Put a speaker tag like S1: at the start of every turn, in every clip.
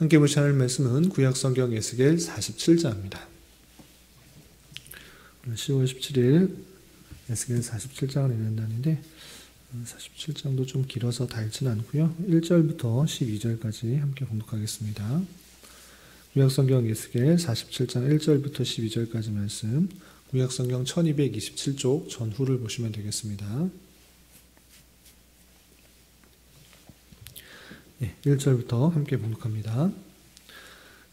S1: 함께 묵상할 말씀은 구약성경 에스겔 47장입니다. 오늘 10월 17일 에스겔 47장을 읽는 날인데 47장도 좀 길어서 다 읽지는 않고요. 1절부터 12절까지 함께 봉독하겠습니다. 구약성경 에스겔 47장 1절부터 12절까지 말씀, 구약성경 1227쪽 전후를 보시면 되겠습니다. 1절부터 함께 봉독합니다.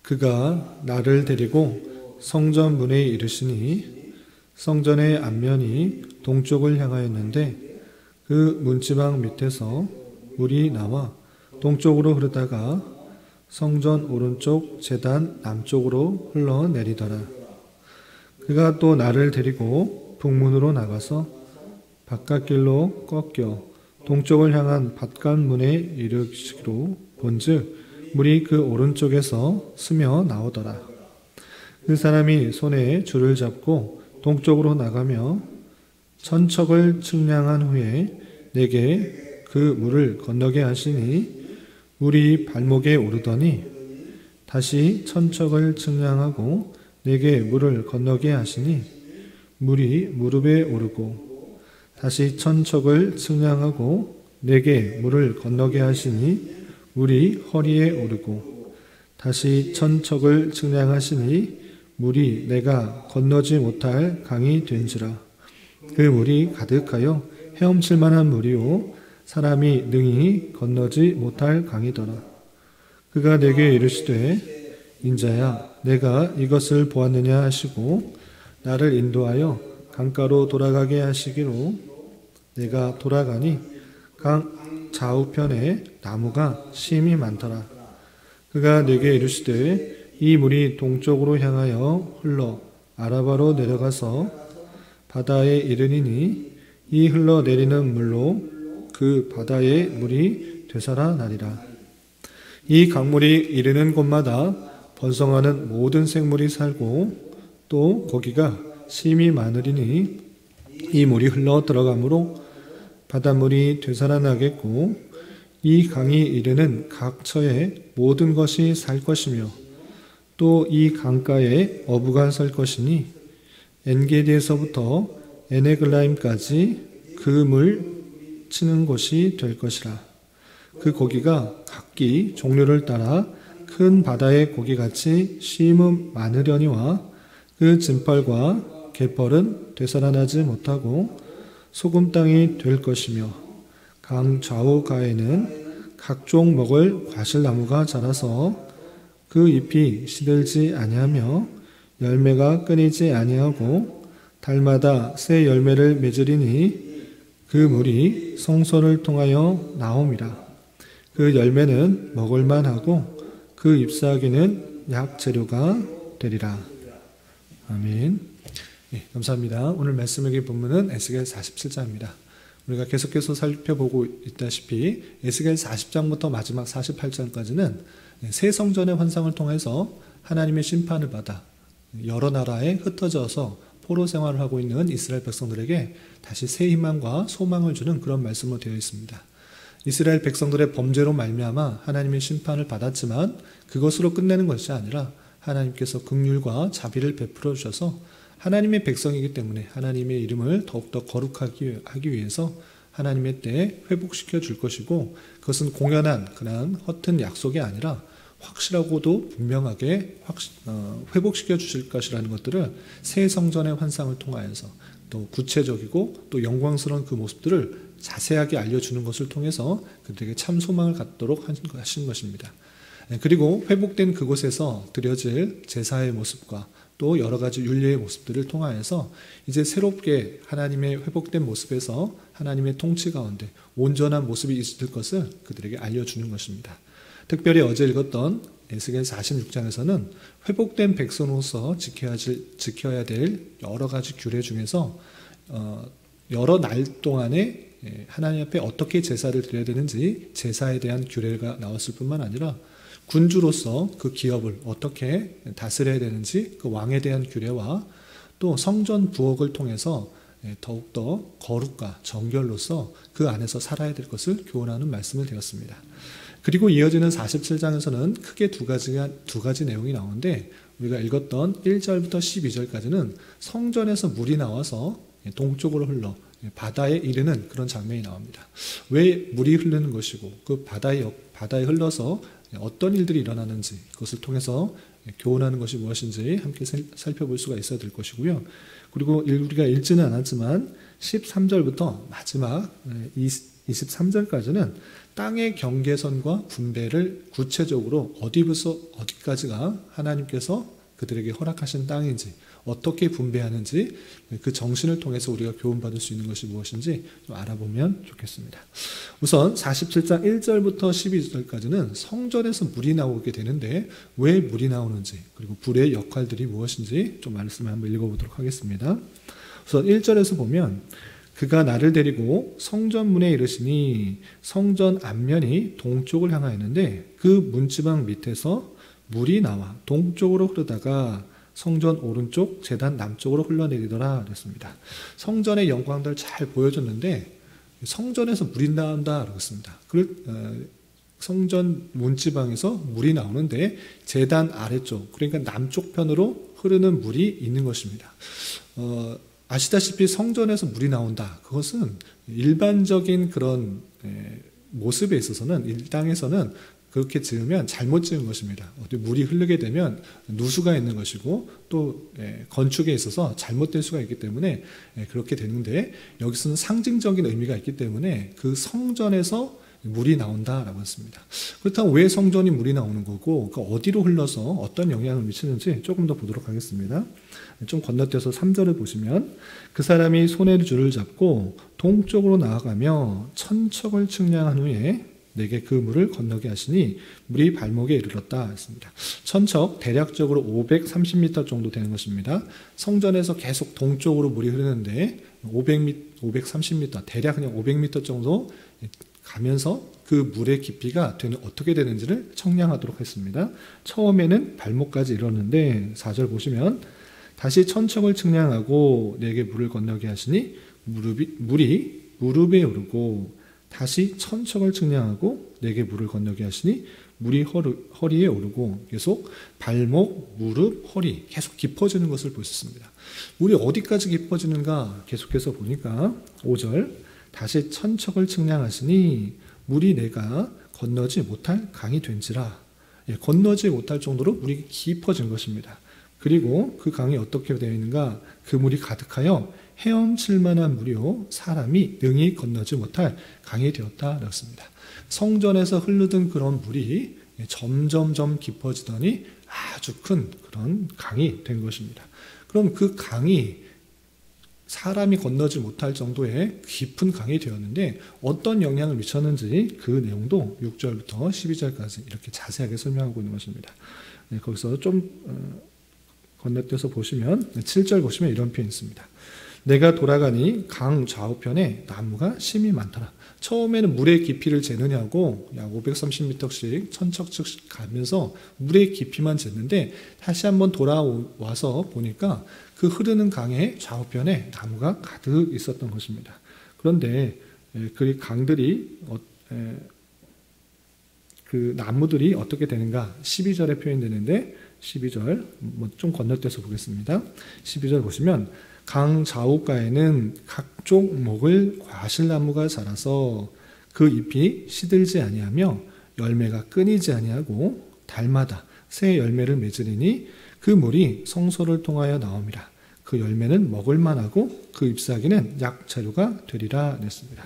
S1: 그가 나를 데리고 성전 문에 이르시니 성전의 앞면이 동쪽을 향하였는데 그 문지방 밑에서 물이 나와 동쪽으로 흐르다가 성전 오른쪽 제단 남쪽으로 흘러내리더라. 그가 또 나를 데리고 북문으로 나가서 바깥길로 꺾여 동쪽을 향한 밭간문에 이르시기로 본즉 물이 그 오른쪽에서 스며 나오더라. 그 사람이 손에 줄을 잡고 동쪽으로 나가며 천척을 측량한 후에 내게 그 물을 건너게 하시니 물이 발목에 오르더니 다시 천척을 측량하고 내게 물을 건너게 하시니 물이 무릎에 오르고 다시 천척을 측량하고 내게 물을 건너게 하시니 물이 허리에 오르고 다시 천척을 측량하시니 물이 내가 건너지 못할 강이 된지라. 그 물이 가득하여 헤엄칠 만한 물이요 사람이 능히 건너지 못할 강이더라. 그가 내게 이르시되 인자야 내가 이것을 보았느냐 하시고 나를 인도하여 강가로 돌아가게 하시기로 내가 돌아가니 강 좌우편에 나무가 심히 많더라. 그가 내게 이르시되 이 물이 동쪽으로 향하여 흘러 아라바로 내려가서 바다에 이르니니 이 흘러내리는 물로 그 바다의 물이 되살아나리라. 이 강물이 이르는 곳마다 번성하는 모든 생물이 살고 또 고기가 심히 많으리니 이 물이 흘러 들어가므로 바닷물이 되살아나겠고 이 강이 이르는 각 처에 모든 것이 살 것이며 또 이 강가에 어부가 설 것이니 엔게디에서부터 에네글라임까지 그 물 치는 곳이 될 것이라. 그 고기가 각기 종류를 따라 큰 바다의 고기같이 심음 많으려니와 그 진펄과 갯벌은 되살아나지 못하고 소금 땅이 될 것이며 강 좌우가에는 각종 먹을 과실나무가 자라서 그 잎이 시들지 아니하며 열매가 끊이지 아니하고 달마다 새 열매를 맺으리니 그 물이 성소를 통하여 나옴이라. 그 열매는 먹을만하고 그 잎사귀는 약재료가 되리라. 아멘. 네, 감사합니다. 오늘 말씀의 본문은 에스겔 47장입니다. 우리가 계속해서 살펴보고 있다시피 에스겔 40장부터 마지막 48장까지는 새 성전의 환상을 통해서 하나님의 심판을 받아 여러 나라에 흩어져서 포로 생활을 하고 있는 이스라엘 백성들에게 다시 새 희망과 소망을 주는 그런 말씀으로 되어 있습니다. 이스라엘 백성들의 범죄로 말미암아 하나님의 심판을 받았지만 그것으로 끝내는 것이 아니라 하나님께서 긍휼과 자비를 베풀어 주셔서 하나님의 백성이기 때문에 하나님의 이름을 더욱더 거룩하게 하기 위해서 하나님의 때에 회복시켜 줄 것이고 그것은 공연한 그냥 허튼 약속이 아니라 확실하고도 분명하게 회복시켜 주실 것이라는 것들을 새 성전의 환상을 통하여서 또 구체적이고 또 영광스러운 그 모습들을 자세하게 알려주는 것을 통해서 그들에게 참 소망을 갖도록 하신 것입니다. 그리고 회복된 그곳에서 드려질 제사의 모습과 또 여러 가지 윤리의 모습들을 통하여서 이제 새롭게 하나님의 회복된 모습에서 하나님의 통치 가운데 온전한 모습이 있을 것을 그들에게 알려주는 것입니다. 특별히 어제 읽었던 에스겔 46장에서는 회복된 백성으로서 지켜야 될 여러 가지 규례 중에서 여러 날 동안에 하나님 앞에 어떻게 제사를 드려야 되는지 제사에 대한 규례가 나왔을 뿐만 아니라 군주로서 그 기업을 어떻게 다스려야 되는지 그 왕에 대한 규례와 또 성전 부엌을 통해서 더욱더 거룩과 정결로서 그 안에서 살아야 될 것을 교훈하는 말씀을 드렸습니다. 그리고 이어지는 47장에서는 크게 두 가지 내용이 나오는데 우리가 읽었던 1절부터 12절까지는 성전에서 물이 나와서 동쪽으로 흘러 바다에 이르는 그런 장면이 나옵니다. 왜 물이 흐르는 것이고 그 바다에 흘러서 어떤 일들이 일어나는지 그것을 통해서 교훈하는 것이 무엇인지 함께 살펴볼 수가 있어야 될 것이고요. 그리고 우리가 읽지는 않았지만 13절부터 마지막 23절까지는 땅의 경계선과 분배를 구체적으로 어디부터 어디까지가 하나님께서 그들에게 허락하신 땅인지 어떻게 분배하는지 그 정신을 통해서 우리가 교훈받을 수 있는 것이 무엇인지 좀 알아보면 좋겠습니다. 우선 47장 1절부터 12절까지는 성전에서 물이 나오게 되는데 왜 물이 나오는지 그리고 불의 역할들이 무엇인지 좀 말씀을 한번 읽어보도록 하겠습니다. 우선 1절에서 보면 그가 나를 데리고 성전문에 이르시니 성전 앞면이 동쪽을 향하였는데 그 문지방 밑에서 물이 나와 동쪽으로 흐르다가 성전 오른쪽, 제단 남쪽으로 흘러내리더라 그랬습니다. 성전의 영광들 잘 보여줬는데 성전에서 물이 나온다 그랬습니다. 성전 문지방에서 물이 나오는데 제단 아래쪽, 그러니까 남쪽 편으로 흐르는 물이 있는 것입니다. 아시다시피 성전에서 물이 나온다. 그것은 일반적인 그런 모습에 있어서는 이 땅에서는 그렇게 지으면 잘못 지은 것입니다. 물이 흐르게 되면 누수가 있는 것이고 또 건축에 있어서 잘못될 수가 있기 때문에 그렇게 되는데 여기서는 상징적인 의미가 있기 때문에 그 성전에서 물이 나온다라고 했습니다. 그렇다면 왜 성전이 물이 나오는 거고 어디로 흘러서 어떤 영향을 미치는지 조금 더 보도록 하겠습니다. 좀 건너뛰어서 3절을 보시면 그 사람이 손에 줄을 잡고 동쪽으로 나아가며 천척을 측량한 후에 내게 그 물을 건너게 하시니 물이 발목에 이르렀다 했습니다. 천척 대략적으로 530m 정도 되는 것입니다. 성전에서 계속 동쪽으로 물이 흐르는데 530m 대략 그냥 500m 정도 가면서 그 물의 깊이가 어떻게 되는지를 청량하도록 했습니다. 처음에는 발목까지 이르렀는데 4절 보시면 다시 천척을 측량하고 내게 물을 건너게 하시니 물이 무릎에 오르고 다시 천척을 측량하고 내게 물을 건너게 하시니 물이 허리에 오르고 계속 발목, 무릎, 허리 계속 깊어지는 것을 볼 수 있습니다. 물이 어디까지 깊어지는가 계속해서 보니까 5절 다시 천척을 측량하시니 물이 내가 건너지 못할 강이 된지라. 건너지 못할 정도로 물이 깊어진 것입니다. 그리고 그 강이 어떻게 되어 있는가? 그 물이 가득하여 헤엄칠 만한 물이요 사람이 능히 건너지 못할 강이 되었다 그랬습니다. 성전에서 흐르던 그런 물이 점점점 깊어지더니 아주 큰 그런 강이 된 것입니다. 그럼 그 강이 사람이 건너지 못할 정도의 깊은 강이 되었는데 어떤 영향을 미쳤는지 그 내용도 6절부터 12절까지 이렇게 자세하게 설명하고 있는 것입니다. 거기서 좀 건너뛰어서 보시면 7절 보시면 이런 표현이 있습니다. 내가 돌아가니 강 좌우편에 나무가 심이 많더라. 처음에는 물의 깊이를 재느냐고 약 530m씩 천척씩 가면서 물의 깊이만 쟀는데 다시 한번 돌아와서 보니까 그 흐르는 강의 좌우편에 나무가 가득 있었던 것입니다. 그런데 그 강들이 그 나무들이 어떻게 되는가 12절에 표현되는데 12절 좀 건너뛰어서 보겠습니다. 12절 보시면 강 좌우가에는 각종 목을 과실나무가 자라서 그 잎이 시들지 아니하며 열매가 끊이지 아니하고 달마다 새 열매를 맺으리니 그 물이 성소를 통하여 나옴이라. 그 열매는 먹을만하고 그 잎사귀는 약재료가 되리라 했습니다.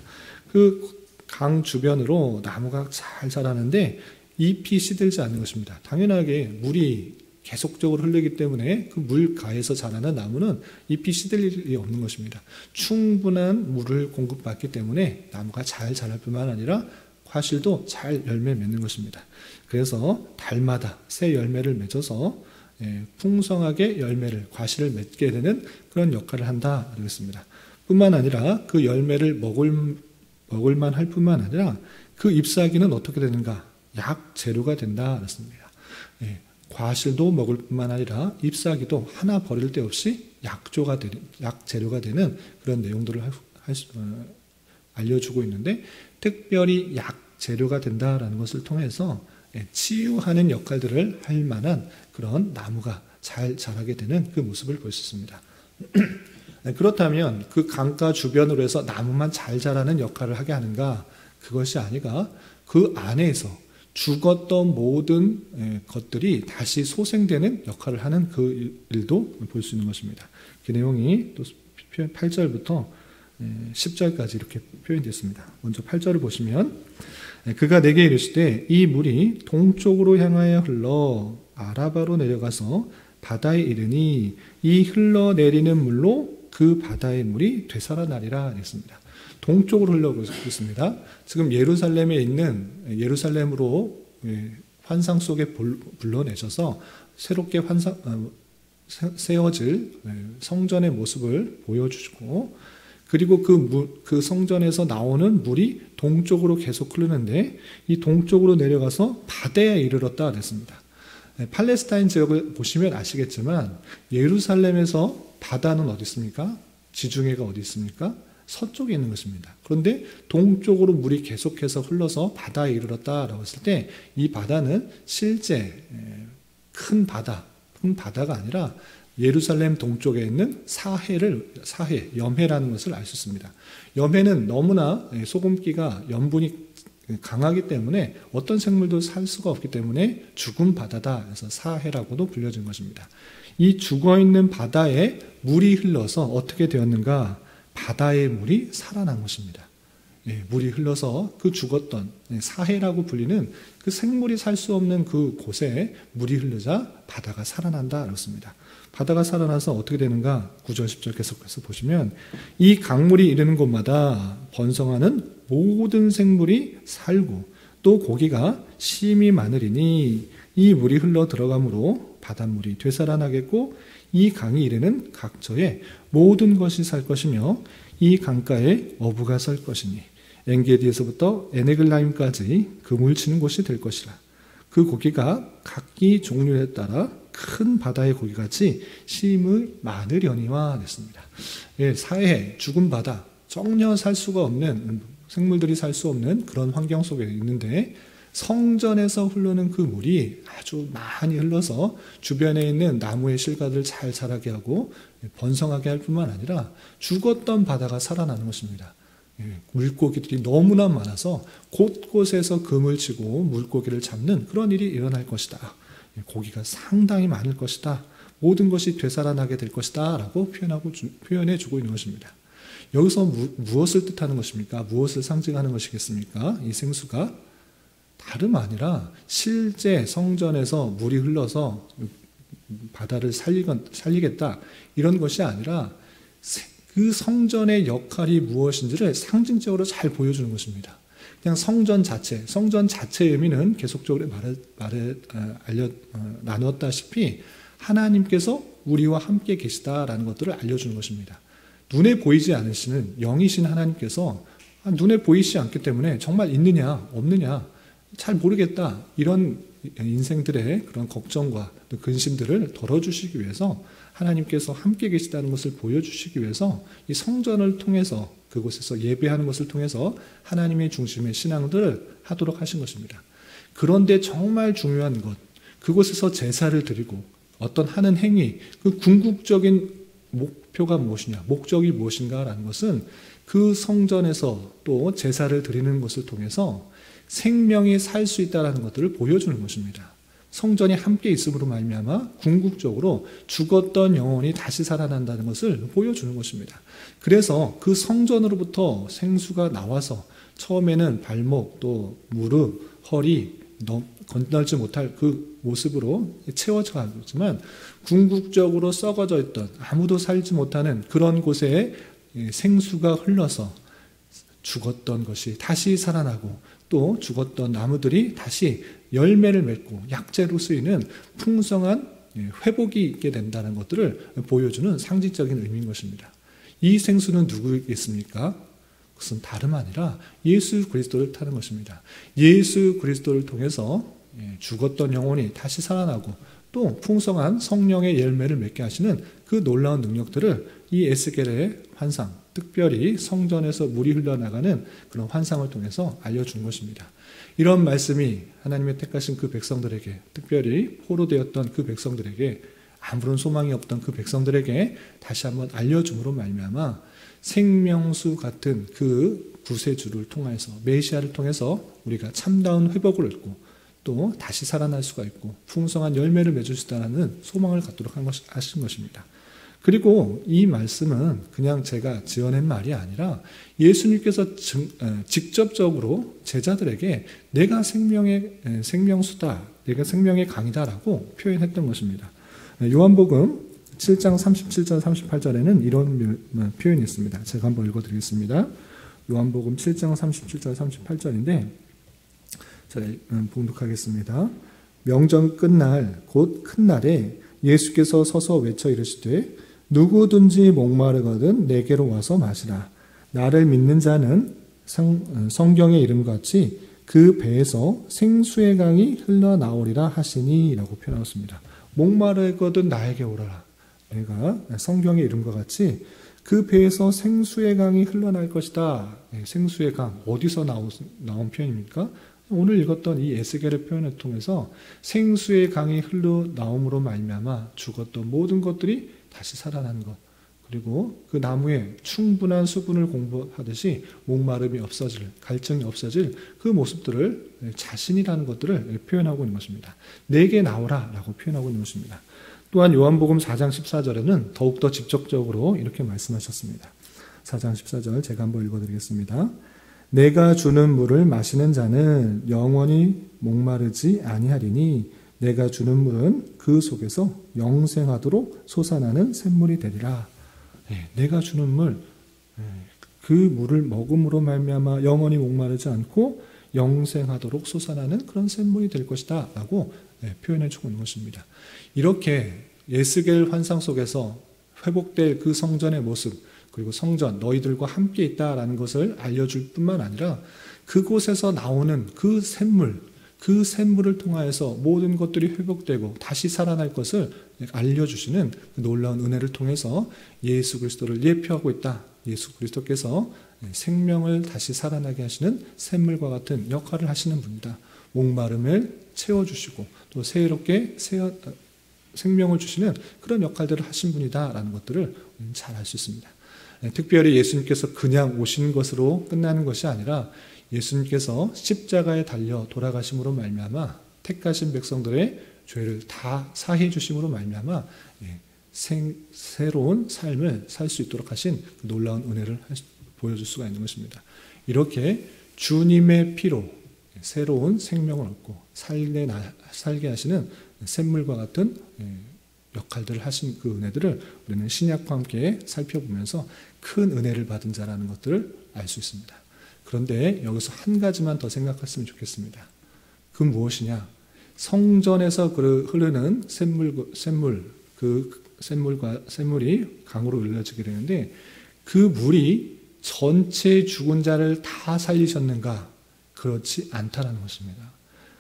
S1: 그 강 주변으로 나무가 잘 자라는데 잎이 시들지 않는 것입니다. 당연하게 물이 계속적으로 흐르기 때문에 그 물가에서 자라는 나무는 잎이 시들 일이 없는 것입니다. 충분한 물을 공급받기 때문에 나무가 잘 자랄 뿐만 아니라 과실도 잘 열매 맺는 것입니다. 그래서 달마다 새 열매를 맺어서 풍성하게 열매를 과실을 맺게 되는 그런 역할을 한다 그랬습니다. 뿐만 아니라 그 열매를 먹을만 할 뿐만 아니라 그 잎사귀는 어떻게 되는가? 약 재료가 된다 그랬습니다. 과실도 먹을 뿐만 아니라 잎사귀도 하나 버릴 데 없이 약 재료가 되는 그런 내용들을 알려주고 있는데 특별히 약 재료가 된다라는 것을 통해서 치유하는 역할들을 할 만한 그런 나무가 잘 자라게 되는 그 모습을 볼 수 있습니다. 그렇다면 그 강가 주변으로 해서 나무만 잘 자라는 역할을 하게 하는가? 그것이 아니라 그 안에서 죽었던 모든 것들이 다시 소생되는 역할을 하는 그 일도 볼 수 있는 것입니다. 그 내용이 또 8절부터 10절까지 이렇게 표현됐습니다. 먼저 8절을 보시면 그가 내게 이르시되 이 물이 동쪽으로 향하여 흘러 아라바로 내려가서 바다에 이르니 이 흘러내리는 물로 그 바다의 물이 되살아나리라 했습니다. 동쪽으로 흘러가고 있습니다. 지금 예루살렘에 있는 예루살렘으로 환상 속에 불러내셔서 새롭게 세워질 성전의 모습을 보여주시고 그리고 그 성전에서 나오는 물이 동쪽으로 계속 흐르는데 이 동쪽으로 내려가서 바다에 이르렀다 그랬습니다. 팔레스타인 지역을 보시면 아시겠지만 예루살렘에서 바다는 어디 있습니까? 지중해가 어디 있습니까? 서쪽에 있는 것입니다. 그런데 동쪽으로 물이 계속해서 흘러서 바다에 이르렀다라고 했을 때 이 바다는 실제 큰 바다가 아니라 예루살렘 동쪽에 있는 사해, 염해라는 것을 알 수 있습니다. 염해는 너무나 소금기가 염분이 강하기 때문에 어떤 생물도 살 수가 없기 때문에 죽은 바다다. 그래서 사해라고도 불려진 것입니다. 이 죽어있는 바다에 물이 흘러서 어떻게 되었는가? 바다의 물이 살아난 것입니다. 물이 흘러서 그 죽었던 사해라고 불리는 그 생물이 살 수 없는 그 곳에 물이 흐르자 바다가 살아난다 그렇습니다. 바다가 살아나서 어떻게 되는가? 9절 10절 계속해서 보시면 이 강물이 이르는 곳마다 번성하는 모든 생물이 살고 또 고기가 심히 많으리니 이 물이 흘러 들어가므로 바닷물이 되살아나겠고 이 강이 이르는 각처에 모든 것이 살 것이며 이 강가에 어부가 설 것이니 엔게디에서부터 에네글라임까지 그물 치는 곳이 될 것이라. 그 고기가 각기 종류에 따라 큰 바다의 고기같이 심히 많으려니와 됐습니다. 사해, 죽은 바다, 전혀 살 수가 없는 생물들이 살 수 없는 그런 환경 속에 있는데 성전에서 흐르는 그 물이 아주 많이 흘러서 주변에 있는 나무의 실과들을 잘 자라게 하고 번성하게 할 뿐만 아니라 죽었던 바다가 살아나는 것입니다. 물고기들이 너무나 많아서 곳곳에서 금을 치고 물고기를 잡는 그런 일이 일어날 것이다. 고기가 상당히 많을 것이다. 모든 것이 되살아나게 될 것이다. 라고 표현해주고 있는 것입니다. 여기서 무엇을 뜻하는 것입니까? 무엇을 상징하는 것이겠습니까? 이 생수가 다름 아니라 실제 성전에서 물이 흘러서 바다를 살리겠다. 이런 것이 아니라 그 성전의 역할이 무엇인지를 상징적으로 잘 보여주는 것입니다. 그냥 성전 자체의 의미는 계속적으로 나누었다시피 하나님께서 우리와 함께 계시다라는 것들을 알려주는 것입니다. 눈에 보이지 않으시는 영이신 하나님께서 눈에 보이지 않기 때문에 정말 있느냐 없느냐 잘 모르겠다 이런 인생들의 그런 걱정과 또 근심들을 덜어주시기 위해서 하나님께서 함께 계시다는 것을 보여주시기 위해서 이 성전을 통해서 그곳에서 예배하는 것을 통해서 하나님의 중심의 신앙들을 하도록 하신 것입니다. 그런데 정말 중요한 것, 그곳에서 제사를 드리고 어떤 하는 행위, 그 궁극적인 목표가 무엇이냐, 목적이 무엇인가라는 것은 그 성전에서 또 제사를 드리는 것을 통해서 생명이 살 수 있다는 것들을 보여주는 것입니다. 성전이 함께 있음으로 말미암아 궁극적으로 죽었던 영혼이 다시 살아난다는 것을 보여주는 것입니다. 그래서 그 성전으로부터 생수가 나와서 처음에는 발목 또 무릎, 허리 건널지 못할 그 모습으로 채워져 가지만 궁극적으로 썩어져 있던 아무도 살지 못하는 그런 곳에 생수가 흘러서 죽었던 것이 다시 살아나고 또 죽었던 나무들이 다시 열매를 맺고 약재로 쓰이는 풍성한 회복이 있게 된다는 것들을 보여주는 상징적인 의미인 것입니다. 이 생수는 누구겠습니까? 그것은 다름 아니라 예수 그리스도를 타는 것입니다. 예수 그리스도를 통해서 죽었던 영혼이 다시 살아나고 또 풍성한 성령의 열매를 맺게 하시는 그 놀라운 능력들을 이 에스겔의 환상, 특별히 성전에서 물이 흘러나가는 그런 환상을 통해서 알려준 것입니다. 이런 말씀이 하나님의 택하신 그 백성들에게, 특별히 포로되었던 그 백성들에게, 아무런 소망이 없던 그 백성들에게 다시 한번 알려줌으로 말미암아 생명수 같은 그 구세주를 통해서, 메시아를 통해서 우리가 참다운 회복을 얻고 또 다시 살아날 수가 있고 풍성한 열매를 맺을 수 있다는 소망을 갖도록 하신 것입니다. 그리고 이 말씀은 그냥 제가 지어낸 말이 아니라 예수님께서 직접적으로 제자들에게 내가 생명수다, 내가 생명의 강이다라고 표현했던 것입니다. 요한복음 7장 37절 38절에는 이런 표현이 있습니다. 제가 한번 읽어드리겠습니다. 요한복음 7장 37절 38절인데 제가 봉독하겠습니다. 명절 끝날 곧 큰 날에 예수께서 서서 외쳐 이르시되 누구든지 목마르거든 내게로 와서 마시라. 나를 믿는 자는 성경의 이름같이 그 배에서 생수의 강이 흘러나오리라 하시니 라고 표현하였습니다. 목마르거든 나에게 오라라. 내가 성경의 이름과 같이 그 배에서 생수의 강이 흘러날 것이다. 생수의 강, 어디서 나온 표현입니까? 오늘 읽었던 이 에스겔의 표현을 통해서 생수의 강이 흘러나옴으로 말미암아 죽었던 모든 것들이 다시 살아난 것, 그리고 그 나무에 충분한 수분을 공부하듯이 목마름이 없어질, 갈증이 없어질 그 모습들을 자신이라는 것들을 표현하고 있는 것입니다. 내게 나오라 라고 표현하고 있는 것입니다. 또한 요한복음 4장 14절에는 더욱더 직접적으로 이렇게 말씀하셨습니다. 4장 14절 제가 한번 읽어드리겠습니다. 내가 주는 물을 마시는 자는 영원히 목마르지 아니하리니 내가 주는 물은 그 속에서 영생하도록 솟아나는 샘물이 되리라. 내가 주는 물, 그 물을 먹음으로 말미암아 영원히 목마르지 않고 영생하도록 솟아나는 그런 샘물이 될 것이다 라고 표현해 주고 있는 것입니다. 이렇게 에스겔 환상 속에서 회복될 그 성전의 모습, 그리고 성전 너희들과 함께 있다라는 것을 알려줄 뿐만 아니라 그곳에서 나오는 그 샘물을 통하여서 모든 것들이 회복되고 다시 살아날 것을 알려주시는 그 놀라운 은혜를 통해서 예수 그리스도를 예표하고 있다. 예수 그리스도께서 생명을 다시 살아나게 하시는 샘물과 같은 역할을 하시는 분이다. 목마름을 채워주시고 또 새롭게 생명을 주시는 그런 역할들을 하신 분이다라는 것들을 잘 알 수 있습니다. 특별히 예수님께서 그냥 오신 것으로 끝나는 것이 아니라 예수님께서 십자가에 달려 돌아가심으로 말미암아 택하신 백성들의 죄를 다 사해 주심으로 말미암아 새로운 삶을 살 수 있도록 하신 그 놀라운 은혜를 보여줄 수가 있는 것입니다. 이렇게 주님의 피로 새로운 생명을 얻고 살게 하시는 샘물과 같은 역할들을 하신 그 은혜들을 우리는 신약과 함께 살펴보면서 큰 은혜를 받은 자라는 것들을 알 수 있습니다. 그런데 여기서 한 가지만 더 생각했으면 좋겠습니다. 그 무엇이냐? 성전에서 흐르는 샘물이 강으로 흘러지게 되는데 그 물이 전체 죽은 자를 다 살리셨는가? 그렇지 않다는 것입니다.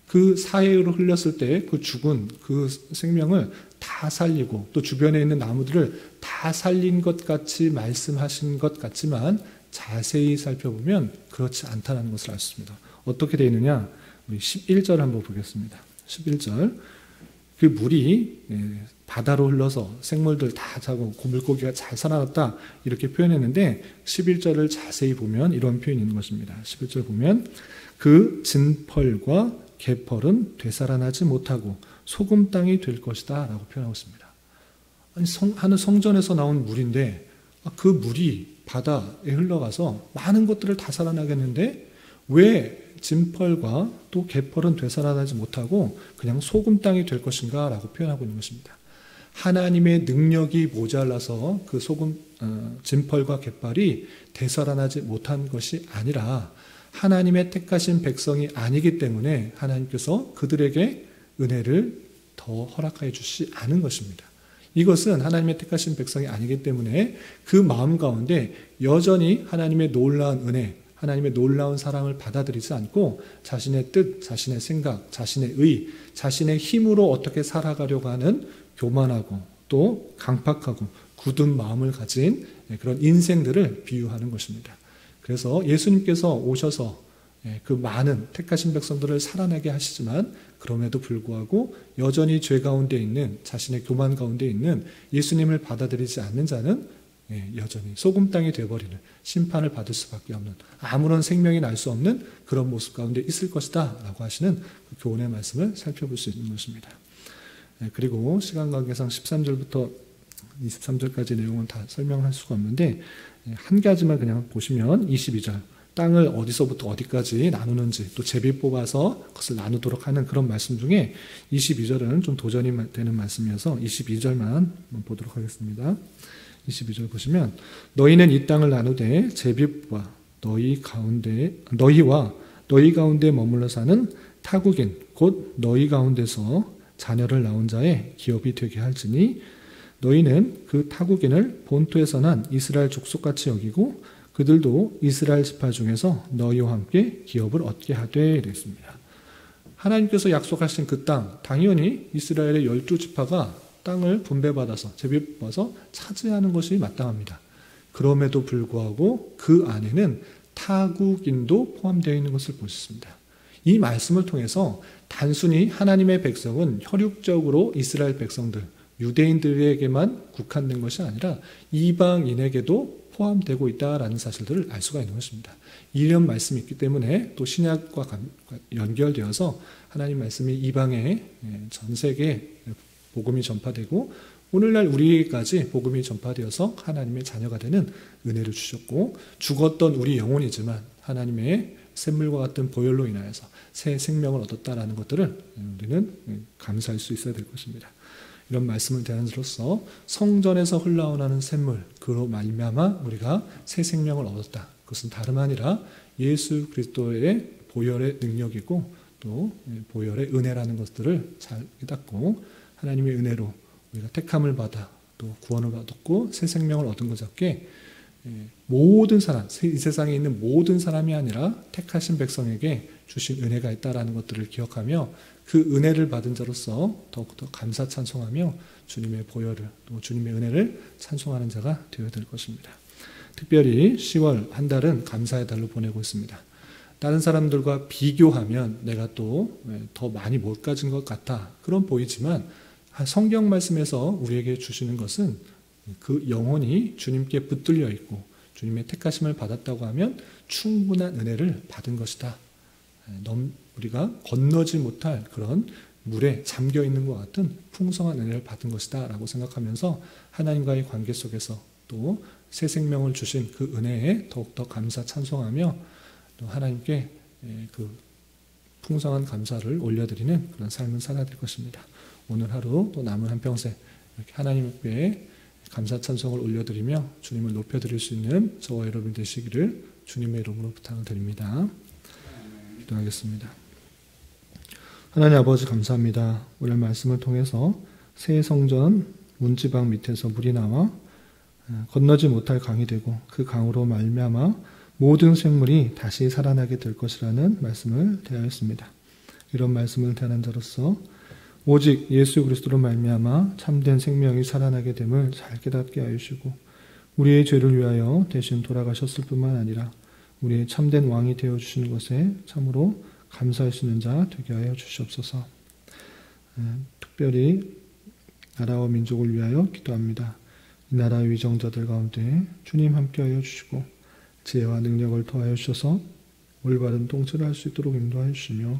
S1: 그 사해로 흘렸을 때 그 죽은 그 생명을 다 살리고 또 주변에 있는 나무들을 다 살린 것 같이 말씀하신 것 같지만 자세히 살펴보면 그렇지 않다는 것을 알 수 있습니다. 어떻게 되어 있느냐? 우리 11절 한번 보겠습니다. 11절. 그 물이 바다로 흘러서 생물들 다 자고 물고기가 잘 살아났다 이렇게 표현했는데 11절을 자세히 보면 이런 표현이 있는 것입니다. 11절 보면 그 진펄과 개펄은 되살아나지 못하고 소금 땅이 될 것이다 라고 표현하고 있습니다. 아니, 하늘 성전에서 나온 물인데 그 물이 바다에 흘러가서 많은 것들을 다 살아나겠는데 왜 진펄과 또 개펄은 되살아나지 못하고 그냥 소금 땅이 될 것인가 라고 표현하고 있는 것입니다. 하나님의 능력이 모자라서 그 진펄과 개펄이 되살아나지 못한 것이 아니라 하나님의 택하신 백성이 아니기 때문에 하나님께서 그들에게 은혜를 더 허락하여 주시지 않은 것입니다. 이것은 하나님의 택하신 백성이 아니기 때문에 그 마음 가운데 여전히 하나님의 놀라운 은혜, 하나님의 놀라운 사랑을 받아들이지 않고 자신의 뜻, 자신의 생각, 자신의 의, 자신의 힘으로 어떻게 살아가려고 하는 교만하고 또 강팍하고 굳은 마음을 가진 그런 인생들을 비유하는 것입니다. 그래서 예수님께서 오셔서 그 많은 택하신 백성들을 살아나게 하시지만 그럼에도 불구하고 여전히 죄 가운데 있는 자신의 교만 가운데 있는 예수님을 받아들이지 않는 자는 여전히 소금 땅이 되어버리는 심판을 받을 수밖에 없는 아무런 생명이 날 수 없는 그런 모습 가운데 있을 것이다 라고 하시는 그 교훈의 말씀을 살펴볼 수 있는 것입니다. 그리고 시간 관계상 13절부터 23절까지 내용은 다 설명할 수가 없는데 한 가지만 그냥 보시면 22절 땅을 어디서부터 어디까지 나누는지 또 제비 뽑아서 그것을 나누도록 하는 그런 말씀 중에 22절은 좀 도전이 되는 말씀이어서 22절만 보도록 하겠습니다. 22절 보시면 너희는 이 땅을 나누되 제비 뽑아 너희와 너희 가운데 머물러 사는 타국인 곧 너희 가운데서 자녀를 낳은 자의 기업이 되게 할지니 너희는 그 타국인을 본토에서 난 이스라엘 족속같이 여기고 그들도 이스라엘 지파 중에서 너희와 함께 기업을 얻게 하되 이랬습니다. 하나님께서 약속하신 그 땅, 당연히 이스라엘의 12지파가 땅을 분배받아서 제비뽑아서 차지하는 것이 마땅합니다. 그럼에도 불구하고 그 안에는 타국인도 포함되어 있는 것을 보셨습니다. 이 말씀을 통해서 단순히 하나님의 백성은 혈육적으로 이스라엘 백성들, 유대인들에게만 국한된 것이 아니라 이방인에게도 포함되고 있다라는 사실들을 알 수가 있는 것입니다. 이런 말씀이 있기 때문에 또 신약과 연결되어서 하나님 말씀이 이방에 전 세계에 복음이 전파되고 오늘날 우리에게까지 복음이 전파되어서 하나님의 자녀가 되는 은혜를 주셨고 죽었던 우리 영혼이지만 하나님의 샘물과 같은 보혈로 인하여서 새 생명을 얻었다라는 것들을 우리는 감사할 수 있어야 될 것입니다. 이런 말씀을 대함으로써 성전에서 흘러나오는 샘물 그로 말미암아 우리가 새 생명을 얻었다. 그것은 다름 아니라 예수 그리스도의 보혈의 능력이고 또 보혈의 은혜라는 것들을 잘 깨닫고 하나님의 은혜로 우리가 택함을 받아 또 구원을 받았고 새 생명을 얻은 것답게 모든 사람, 이 세상에 있는 모든 사람이 아니라 택하신 백성에게 주신 은혜가 있다라는 것들을 기억하며 그 은혜를 받은 자로서 더욱더 감사 찬송하며 주님의 보혈을 또 주님의 은혜를 찬송하는 자가 되어야 될 것입니다. 특별히 10월 한 달은 감사의 달로 보내고 있습니다. 다른 사람들과 비교하면 내가 또 더 많이 못 가진 것 같아 그런 보이지만 성경 말씀에서 우리에게 주시는 것은 그 영혼이 주님께 붙들려 있고 주님의 택하심을 받았다고 하면 충분한 은혜를 받은 것이다. 우리가 건너지 못할 그런 물에 잠겨 있는 것 같은 풍성한 은혜를 받은 것이다 라고 생각하면서 하나님과의 관계 속에서 또 새 생명을 주신 그 은혜에 더욱더 감사 찬송하며 또 하나님께 그 풍성한 감사를 올려드리는 그런 삶을 살아야 될 것입니다. 오늘 하루 또 남은 한평생 이렇게 하나님께 감사 찬송을 올려드리며 주님을 높여드릴 수 있는 저와 여러분 되시기를 주님의 이름으로 부탁을 드립니다. 기도하겠습니다. 하나님 아버지 감사합니다. 오늘 말씀을 통해서 새 성전 문지방 밑에서 물이 나와 건너지 못할 강이 되고 그 강으로 말미암아 모든 생물이 다시 살아나게 될 것이라는 말씀을 대하였습니다. 이런 말씀을 대하는 자로서 오직 예수 그리스도로 말미암아 참된 생명이 살아나게 됨을 잘 깨닫게 하여 주시고 우리의 죄를 위하여 대신 돌아가셨을 뿐만 아니라 우리의 참된 왕이 되어주시는 것에 참으로 감사하시는 자 되게 하여 주시옵소서. 특별히 나라와 민족을 위하여 기도합니다. 이 나라의 위정자들 가운데 주님 함께하여 주시고 지혜와 능력을 더하여 주셔서 올바른 통치를 할 수 있도록 인도하여 주시며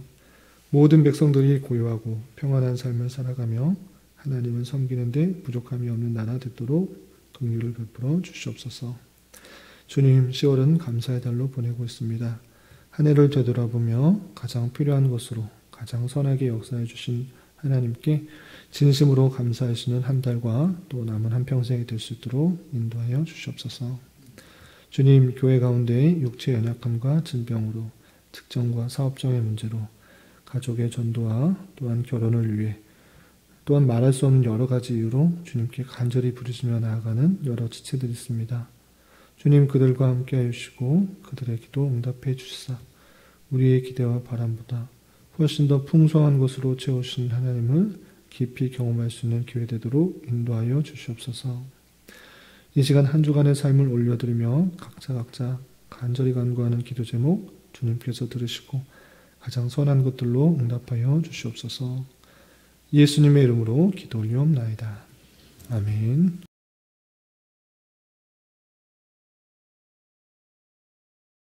S1: 모든 백성들이 고요하고 평안한 삶을 살아가며 하나님을 섬기는데 부족함이 없는 나라 되도록 긍휼을 베풀어 주시옵소서. 주님, 10월은 감사의 달로 보내고 있습니다. 한 해를 되돌아보며 가장 필요한 것으로 가장 선하게 역사해 주신 하나님께 진심으로 감사하시는 한 달과 또 남은 한평생이 될 수 있도록 인도하여 주시옵소서. 주님, 교회 가운데 육체 연약함과 질병으로 직장과 사업장의 문제로 가족의 전도와 또한 결혼을 위해 또한 말할 수 없는 여러 가지 이유로 주님께 간절히 부르시며 나아가는 여러 지체들이 있습니다. 주님 그들과 함께 하시고 그들의 기도 응답해 주시사 우리의 기대와 바람보다 훨씬 더 풍성한 것으로 채우신 하나님을 깊이 경험할 수 있는 기회 되도록 인도하여 주시옵소서. 이 시간 한 주간의 삶을 올려드리며 각자 간절히 간구하는 기도 제목 주님께서 들으시고 가장 선한 것들로 응답하여 주시옵소서. 예수님의 이름으로 기도 올리옵나이다. 아멘.